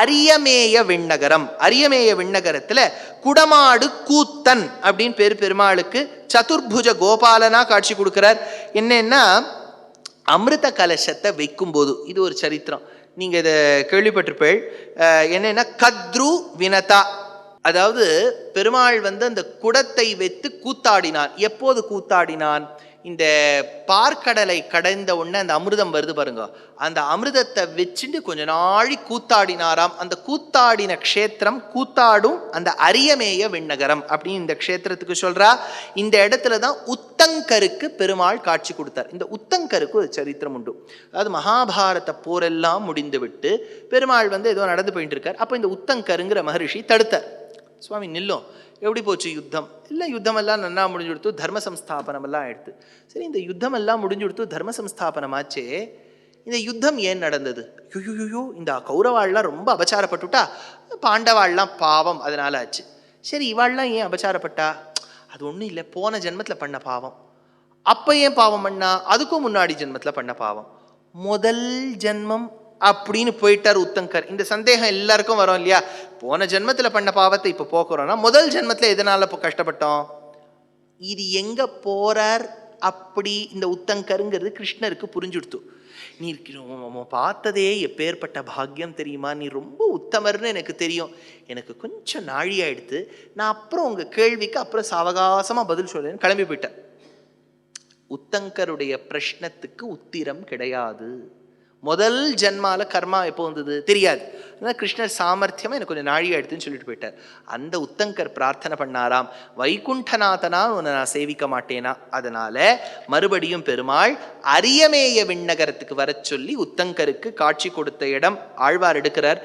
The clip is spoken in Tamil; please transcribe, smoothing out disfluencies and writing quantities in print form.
அரியமேய விண்ணகரம். அரியமேய விண்ணகரத்துல குடமாடு கூத்தன் அப்படின்னு பேரு பெருமாளுக்கு சதுர்புஜ கோபாலனா காட்சி கொடுக்கிறார். என்னன்னா அமிர்த கலசத்தை வைக்கும் போது, இது ஒரு சரித்திரம், நீங்க இதை கேள்விப்பட்டிருப்பேள். என்னன்னா கத்ரு வினதா, அதாவது பெருமாள் அந்த குடத்தை வைத்து கூத்தாடினான். எப்போது கூத்தாடினான்? இந்த பார்க்கடலை கடைந்த உடனே அந்த அமிர்தம் வருது பாருங்க, அந்த அமிர்தத்தை வச்சுட்டு கொஞ்ச நாழி கூத்தாடினாராம். அந்த கூத்தாடின க்ஷேத்திரம், கூத்தாடும் அந்த அரியமேய விண்ணகரம் அப்படின்னு இந்த க்ஷேத்திரத்துக்கு சொல்றா. இந்த இடத்துல தான் உத்தங்கருக்கு பெருமாள் காட்சி கொடுத்தார். இந்த உத்தங்கருக்கு ஒரு சரித்திரம் உண்டு. அதாவது மகாபாரத போரெல்லாம் முடிந்து விட்டு பெருமாள் ஏதோ நடந்து போயிட்டு இருக்கார். அப்போ இந்த உத்தங்கருங்கிற மகரிஷி தடுத்தார். சுவாமி நில்லும், எப்படி போச்சு யுத்தம்? இல்லை, யுத்தமெல்லாம் நன்னா முடிஞ்சு கொடுத்து தர்ம சம்ஸ்தாபனமெல்லாம் எடுத்து. சரி, இந்த யுத்தம் எல்லாம் முடிஞ்சு கொடுத்து தர்ம சம்ஸ்தாபனமாச்சே, இந்த யுத்தம் ஏன் நடந்தது? யூ இந்த கௌரவாள்லாம் ரொம்ப அபச்சாரப்பட்டுட்டா, பாண்டவாள்லாம் பாவம் அதனால ஆச்சு. சரி, இவாள்லாம் ஏன் அபச்சாரப்பட்டா? அது ஒன்றும் இல்லை, போன ஜென்மத்தில் பண்ண பாவம். அப்போ ஏன் பாவம் பண்ணா? அதுக்கும் முன்னாடி ஜென்மத்தில் பண்ண பாவம். முதல் ஜென்மம் அப்படின்னு போயிட்டார் உத்தங்கர். இந்த சந்தேகம் எல்லாருக்கும் வரும் இல்லையா? போன ஜென்மத்தில் பண்ண பாவத்தை இப்போ போக்குறோம்னா முதல் ஜென்மத்தில் எதனால இப்போ கஷ்டப்பட்டோம்? இது எங்க போறார் அப்படி இந்த உத்தங்கருங்கிறது கிருஷ்ணருக்கு புரிஞ்சுடுத்து. நீ பார்த்ததே எப்பேற்பட்ட பாக்கியம் தெரியுமா, நீ ரொம்ப உத்தமர்னு எனக்கு தெரியும், எனக்கு கொஞ்சம் நாழியாயிடுத்து, நான் அப்புறம் உங்க கேள்விக்கு அப்புறம் சாவகாசமா பதில் சொல்றேன்னு கிளம்பி போயிட்டேன். உத்தங்கருடைய பிரஷ்னத்துக்கு உத்திரம் கிடையாது. முதல் ஜென்மால கர்மா எப்போ வந்தது தெரியாது. அதனால் கிருஷ்ணர் சாமர்த்தியமாக எனக்கு கொஞ்சம் நாழிகை எடுத்துன்னு சொல்லிட்டு போயிட்டார். அந்த உத்தங்கர் பிரார்த்தனை பண்ணாராம், வைகுண்டநாதனா உன்னை நான் சேவிக்க மாட்டேனா? அதனால மறுபடியும் பெருமாள் அரியமேய விண்ணகரத்துக்கு வர சொல்லி உத்தங்கருக்கு காட்சி கொடுத்த இடம் ஆழ்வார் எடுக்கிறார்.